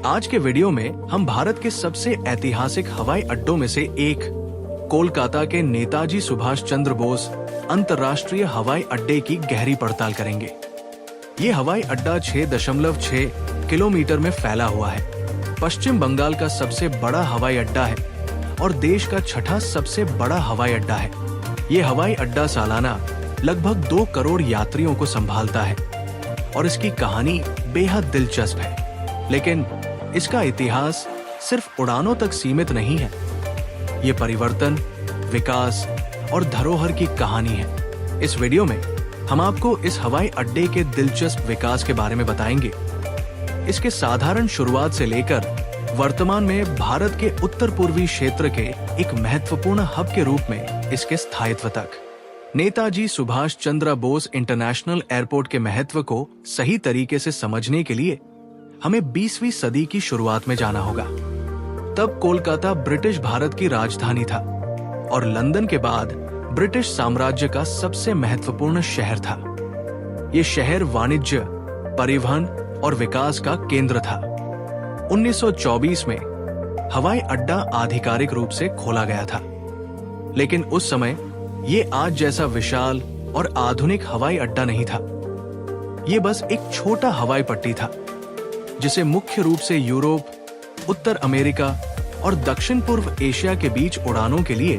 आज के वीडियो में हम भारत के सबसे ऐतिहासिक हवाई अड्डों में से एक कोलकाता के नेताजी सुभाष चंद्र बोस अंतर्राष्ट्रीय हवाई अड्डे की गहरी पड़ताल करेंगे। ये हवाई अड्डा 6.6 किलोमीटर में फैला हुआ है, पश्चिम बंगाल का सबसे बड़ा हवाई अड्डा है और देश का छठा सबसे बड़ा हवाई अड्डा है। ये हवाई अड्डा सालाना लगभग 2 करोड़ यात्रियों को संभालता है और इसकी कहानी बेहद दिलचस्प है, लेकिन इसका इतिहास सिर्फ उड़ानों तक सीमित नहीं है। ये परिवर्तन, विकास और धरोहर की कहानी है। इस वीडियो में हम आपको इस हवाई अड्डे के दिलचस्प विकास के बारे में बताएंगे, इसके साधारण शुरुआत से लेकर वर्तमान में भारत के उत्तर पूर्वी क्षेत्र के एक महत्वपूर्ण हब के रूप में इसके स्थायित्व तक। नेताजी सुभाष चंद्र बोस इंटरनेशनल एयरपोर्ट के महत्व को सही तरीके से समझने के लिए हमें 20वीं सदी की शुरुआत में जाना होगा। तब कोलकाता ब्रिटिश भारत की राजधानी था और लंदन के बाद ब्रिटिश साम्राज्य का सबसे महत्वपूर्ण शहर था। ये शहर वाणिज्य, परिवहन और विकास का केंद्र था। 1924 में हवाई अड्डा आधिकारिक रूप से खोला गया था, लेकिन उस समय ये आज जैसा विशाल और आधुनिक हवाई अड्डा नहीं था। ये बस एक छोटा हवाई पट्टी था जिसे मुख्य रूप से यूरोप, उत्तर अमेरिका और दक्षिण पूर्व एशिया के बीच उड़ानों के लिए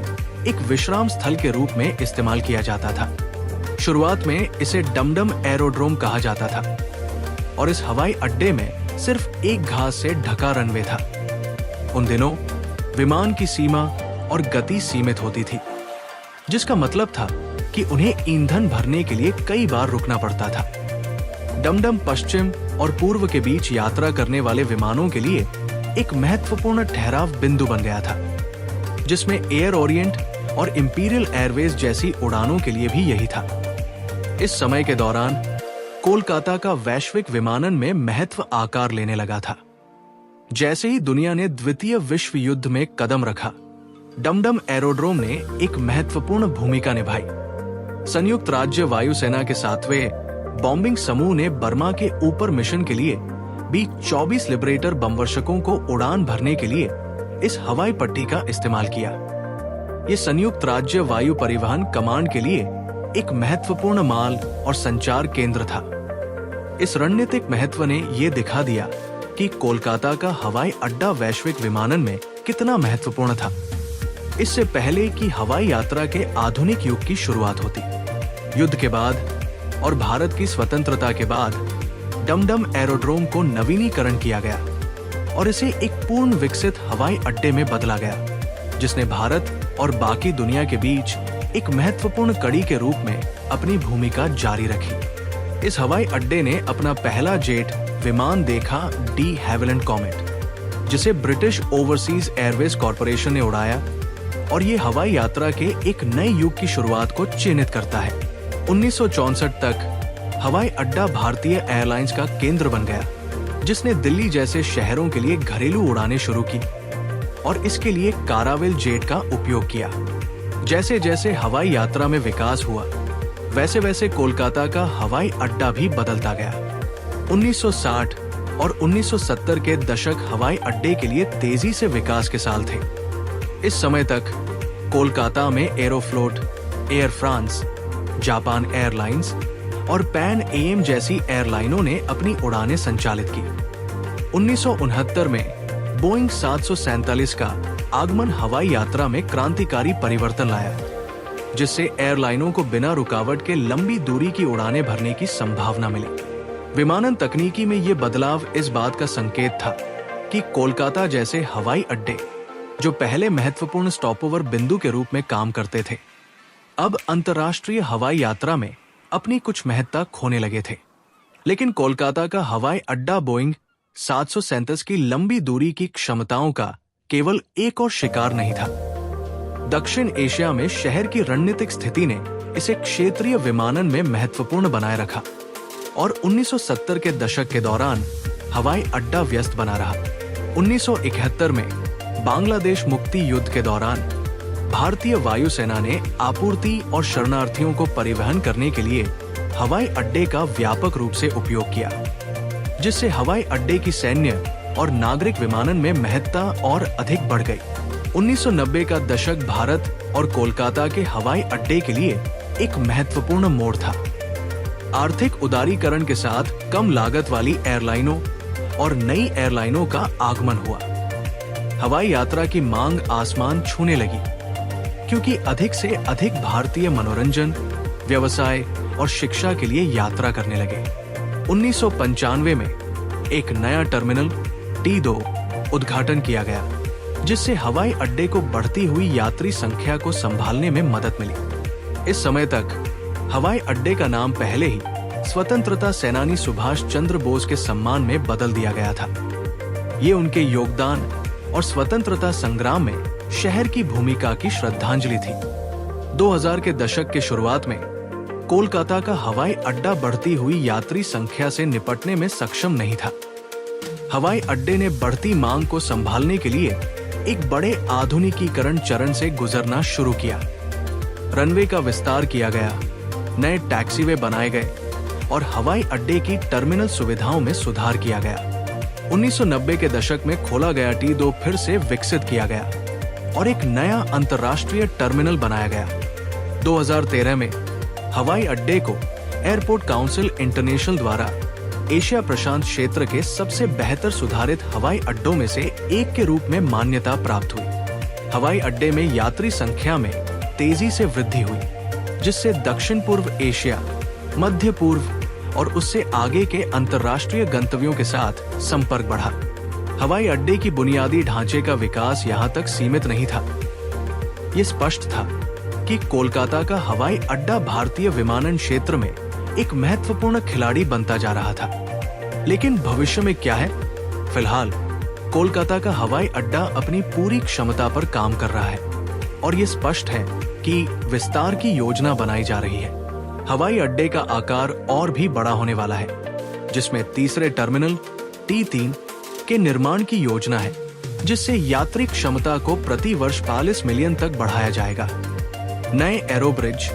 एक विश्राम स्थल के रूप में इस्तेमाल किया जाता था। शुरुआत में इसे डमडम एरोड्रोम कहा जाता था और इस हवाई अड्डे में सिर्फ एक घास से ढका रनवे था। उन दिनों विमान की सीमा और गति सीमित होती थी, जिसका मतलब था कि उन्हें ईंधन भरने के लिए कई बार रुकना पड़ता था। डमडम पश्चिम और पूर्व के बीच यात्रा करने वाले विमानों के लिए एक महत्वपूर्ण ठहराव बिंदु बन गया था, जिसमें एयर ओरिएंट और इंपीरियल एयरवेज जैसी उड़ानों के लिए भी यही था। इस समय के दौरान कोलकाता का वैश्विक विमानन में महत्व आकार लेने लगा था। जैसे ही दुनिया ने द्वितीय विश्व युद्ध में कदम रखा, डमडम एरोड्रोम ने एक महत्वपूर्ण भूमिका निभाई। संयुक्त राज्य वायुसेना के 7वें बॉम्बिंग समूह ने बर्मा के ऊपर मिशन के लिए भी 24 लिबरेटर बमवर्षकों को उड़ान भरने के लिए इस हवाई पट्टी का इस्तेमाल किया। ये संयुक्त राज्य वायु परिवहन कमांड के लिए एक महत्वपूर्ण माल और संचार केंद्र था। इस रणनीतिक महत्व ने यह दिखा दिया कि कोलकाता का हवाई अड्डा वैश्विक विमानन में कितना महत्वपूर्ण था। इससे पहले कि हवाई यात्रा के आधुनिक युग की शुरुआत होती। युद्ध के बाद और भारत की स्वतंत्रता के बाद डमडम एरोड्रोम को नवीनीकरण किया गया और इसे एक पूर्ण विकसित हवाई अड्डे में बदला गया, जिसने भारत और बाकी दुनिया के बीच एक महत्वपूर्ण कड़ी के रूप में अपनी भूमिका जारी रखी। इस हवाई अड्डे ने अपना पहला जेट विमान देखा डी हैविलैंड कॉमेट, जिसे ब्रिटिश ओवरसीज एयरवेज कॉरपोरेशन ने उड़ाया और ये हवाई यात्रा के एक नए युग की शुरुआत को चिन्हित करता है। 1964 तक हवाई अड्डा भारतीय एयरलाइंस का केंद्र बन गया, जिसने दिल्ली जैसे शहरों के लिए घरेलू उड़ानें शुरू की और इसके लिए कारावेल जेट का उपयोग किया। जैसे जैसे हवाई यात्रा में विकास हुआ, वैसे वैसे कोलकाता का हवाई अड्डा भी बदलता गया। 1960 और 1970 के दशक हवाई अड्डे के लिए तेजी से विकास के साल थे। इस समय तक कोलकाता में Aeroflot, air France, Japan airlines और पैन एम जैसी एयरलाइनों ने अपनी उड़ानें संचालित की। 1969 में बोइंग 747 का आगमन हवाई यात्रा में क्रांतिकारी परिवर्तन लाया, जिससे एयरलाइनों को बिना रुकावट के लंबी दूरी की उड़ानें भरने की संभावना मिली। विमानन तकनीकी में ये बदलाव इस बात का संकेत था कि कोलकाता जैसे हवाई अड्डे, जो पहले महत्वपूर्ण स्टॉपओवर बिंदु के रूप में काम करते थे, अब अंतर्राष्ट्रीय हवाई यात्रा में अपनी कुछ महत्ता खोने लगे थे। लेकिन कोलकाता का हवाई अड्डा बोइंग 737 की लंबी दूरी की क्षमताओं का केवल एक और शिकार नहीं था। दक्षिण एशिया में शहर की रणनीतिक स्थिति ने इसे क्षेत्रीय विमानन में महत्वपूर्ण बनाए रखा और 1970 के दशक के दौरान हवाई अड्डा व्यस्त बना रहा। 1971 में बांग्लादेश मुक्ति युद्ध के दौरान भारतीय वायुसेना ने आपूर्ति और शरणार्थियों को परिवहन करने के लिए हवाई अड्डे का व्यापक रूप से उपयोग किया, जिससे हवाई अड्डे की सैन्य और नागरिक विमानन में महत्ता और अधिक बढ़ गई। 1990 का दशक भारत और कोलकाता के हवाई अड्डे के लिए एक महत्वपूर्ण मोड़ था। आर्थिक उदारीकरण के साथ कम लागत वाली एयरलाइनों और नई एयरलाइनों का आगमन हुआ। हवाई यात्रा की मांग आसमान छूने लगी, क्योंकि अधिक से अधिक भारतीय मनोरंजन, व्यवसाय और शिक्षा के लिए यात्रा करने लगे। 1995 में एक नया टर्मिनल T2 उद्घाटन किया गया, जिससे हवाई अड्डे को बढ़ती हुई यात्री संख्या को संभालने में मदद मिली। इस समय तक हवाई अड्डे का नाम पहले ही स्वतंत्रता सेनानी सुभाष चंद्र बोस के सम्मान में बदल दिया गया था। ये उनके योगदान और स्वतंत्रता संग्राम में शहर की भूमिका की श्रद्धांजलि थी। 2000 के दशक के शुरुआत में कोलकाता का हवाई अड्डा बढ़ती हुई यात्री संख्या से निपटने में सक्षम नहीं था। हवाई अड्डे ने बढ़ती मांग को संभालने के लिए एक बड़े आधुनिकीकरण चरण से गुजरना शुरू किया। रनवे का विस्तार किया गया, नए टैक्सीवे बनाए गए और हवाई अड्डे की टर्मिनल सुविधाओं में सुधार किया गया। 1990 के दशक में खोला गया T2 फिर से विकसित किया गया और एक नया अंतर्राष्ट्रीय टर्मिनल बनाया गया। 2013 में हवाई अड्डे को एयरपोर्ट काउंसिल इंटरनेशनल द्वारा एशिया प्रशांत क्षेत्र के सबसे बेहतर सुधारित हवाई अड्डों में से एक के रूप में मान्यता प्राप्त हुई। हवाई अड्डे में यात्री संख्या में तेजी से वृद्धि हुई, जिससे दक्षिण पूर्व एशिया, मध्य पूर्व और उससे आगे के अंतर्राष्ट्रीय गंतव्यों के साथ संपर्क बढ़ा। हवाई अड्डे की बुनियादी ढांचे का विकास यहाँ तक सीमित नहीं था। ये स्पष्ट था कि कोलकाता का हवाई अड्डा भारतीय विमानन क्षेत्र में एक महत्वपूर्ण खिलाड़ी बनता जा रहा था। लेकिन भविष्य में क्या है? फिलहाल कोलकाता का हवाई अड्डा अपनी पूरी क्षमता पर काम कर रहा है और ये स्पष्ट है कि विस्तार की योजना बनाई जा रही है। हवाई अड्डे का आकार और भी बड़ा होने वाला है, जिसमें तीसरे टर्मिनल T3 के निर्माण की योजना है, जिससे यात्री क्षमता को प्रति वर्ष 40 मिलियन तक बढ़ाया जाएगा। नए एरो ब्रिज,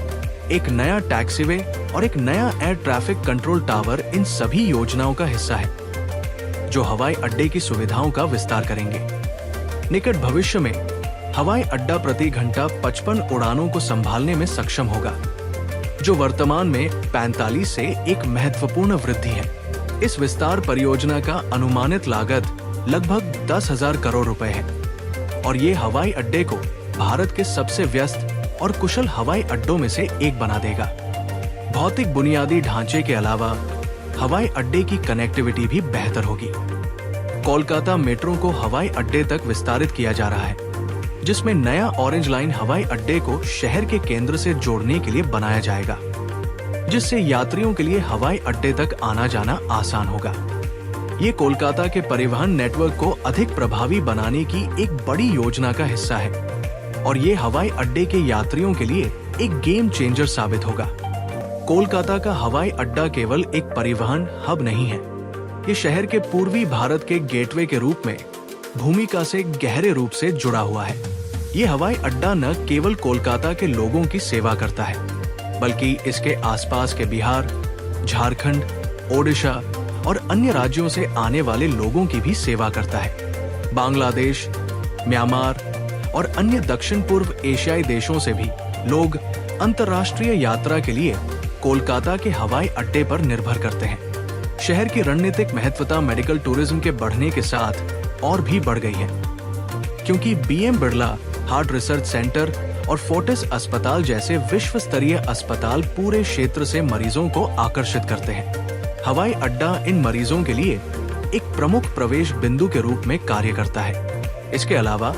एक नया टैक्सीवे और एक नया एयर ट्रैफिक कंट्रोल टावर इन सभी योजनाओं का हिस्सा है, जो हवाई अड्डे की सुविधाओं का विस्तार करेंगे। निकट भविष्य में हवाई अड्डा प्रति घंटा 55 उड़ानों को संभालने में सक्षम होगा, जो वर्तमान में 45 से एक महत्वपूर्ण वृद्धि है। इस विस्तार परियोजना का अनुमानित लागत लगभग 10,000 करोड़ रुपए है और ये हवाई अड्डे को भारत के सबसे व्यस्त और कुशल हवाई अड्डों में से एक बना देगा। भौतिक बुनियादी ढांचे के अलावा हवाई अड्डे की कनेक्टिविटी भी बेहतर होगी। कोलकाता मेट्रो को हवाई अड्डे तक विस्तारित किया जा रहा है, जिसमें नया ऑरेंज लाइन हवाई अड्डे को शहर के केंद्र से जोड़ने के लिए बनाया जाएगा, जिससे यात्रियों के लिए हवाई अड्डे तक आना जाना आसान होगा। ये कोलकाता के परिवहन नेटवर्क को अधिक प्रभावी बनाने की एक बड़ी योजना का हिस्सा है और ये हवाई अड्डे के यात्रियों के लिए एक गेम चेंजर साबित होगा। कोलकाता का हवाई अड्डा केवल एक परिवहन हब नहीं है, ये शहर के पूर्वी भारत के गेटवे के रूप में भूमिका से गहरे रूप से जुड़ा हुआ है। ये हवाई अड्डा न केवल कोलकाता के लोगों की सेवा करता है, बल्कि इसके आसपास के बिहार, झारखंड, ओडिशा और अन्य राज्यों से आने वाले लोगों की भी सेवा करता है। बांग्लादेश, म्यांमार और अन्य दक्षिण पूर्व एशियाई देशों से भी लोग अंतर्राष्ट्रीय यात्रा के लिए कोलकाता के हवाई अड्डे पर निर्भर करते हैं। शहर की रणनीतिक महत्वता मेडिकल टूरिज्म के बढ़ने के साथ और भी बढ़ गई है, क्योंकि BM Birla heart research centre और फोर्टिस अस्पताल जैसे विश्व स्तरीय अस्पताल पूरे क्षेत्र से मरीजों को आकर्षित करते हैं। हवाई अड्डा इन मरीजों के लिए एक प्रमुख प्रवेश बिंदु के रूप में कार्य करता है। इसके अलावा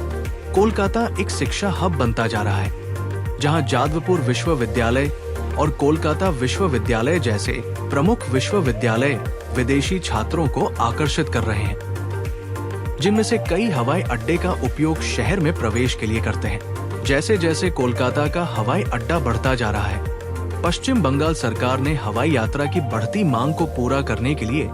कोलकाता एक शिक्षा हब बनता जा रहा है, जहां जादवपुर विश्वविद्यालय और कोलकाता विश्वविद्यालय जैसे प्रमुख विश्वविद्यालय विदेशी छात्रों को आकर्षित कर रहे हैं, जिनमें से कई हवाई अड्डे का उपयोग शहर में प्रवेश के लिए करते हैं। जैसे जैसे कोलकाता का हवाई अड्डा बढ़ता जा रहा है, पश्चिम बंगाल सरकार ने हवाई यात्रा की बढ़ती मांग को पूरा करने के लिए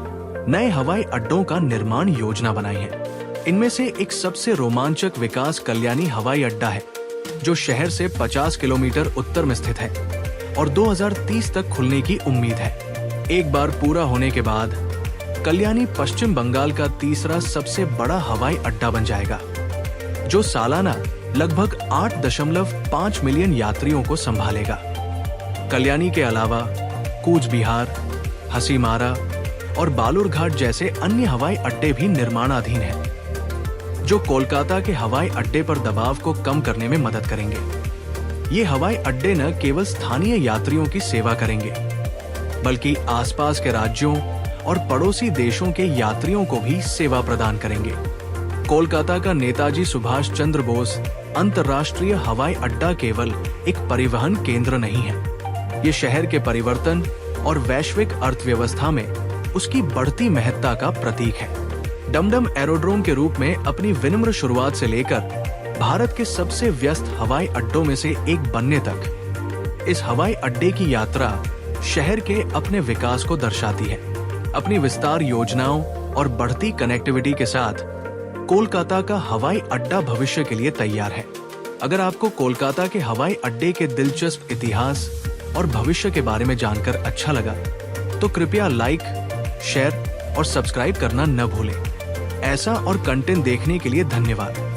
नए हवाई अड्डों का निर्माण योजना बनाई है। इनमें से एक सबसे रोमांचक विकास कल्याणी हवाई अड्डा है, जो शहर से 50 किलोमीटर उत्तर में स्थित है और 2030 तक खुलने की उम्मीद है। एक बार पूरा होने के बाद कल्याणी पश्चिम बंगाल का तीसरा सबसे बड़ा हवाई अड्डा बन जाएगा, जो सालाना लगभग 8.5 मिलियन यात्रियों को संभालेगा। कल्याणी के अलावा कूच बिहार, हसीमारा और बालूरघाट जैसे अन्य हवाई अड्डे भी निर्माणाधीन हैं, जो कोलकाता के हवाई अड्डे पर दबाव को कम करने में मदद करेंगे। ये हवाई अड्डे न केवल स्थानीय यात्रियों की सेवा करेंगे, बल्कि आसपास के राज्यों और पड़ोसी देशों के यात्रियों को भी सेवा प्रदान करेंगे। कोलकाता का नेताजी सुभाष चंद्र बोस अंतर्राष्ट्रीय हवाई अड्डा केवल एक परिवहन केंद्र नहीं है, ये शहर के परिवर्तन और वैश्विक अर्थव्यवस्था में उसकी बढ़ती महत्ता का प्रतीक है। डमडम एरोड्रोम के रूप में अपनी विनम्र शुरुआत से लेकर भारत के सबसे व्यस्त हवाई अड्डों में से एक बनने तक, इस हवाई अड्डे की यात्रा शहर के अपने विकास को दर्शाती है। अपनी विस्तार योजनाओं और बढ़ती कनेक्टिविटी के साथ कोलकाता का हवाई अड्डा भविष्य के लिए तैयार है। अगर आपको कोलकाता के हवाई अड्डे के दिलचस्प इतिहास और भविष्य के बारे में जानकर अच्छा लगा, तो कृपया लाइक, शेयर और सब्सक्राइब करना न भूलें। ऐसा और कंटेंट देखने के लिए धन्यवाद।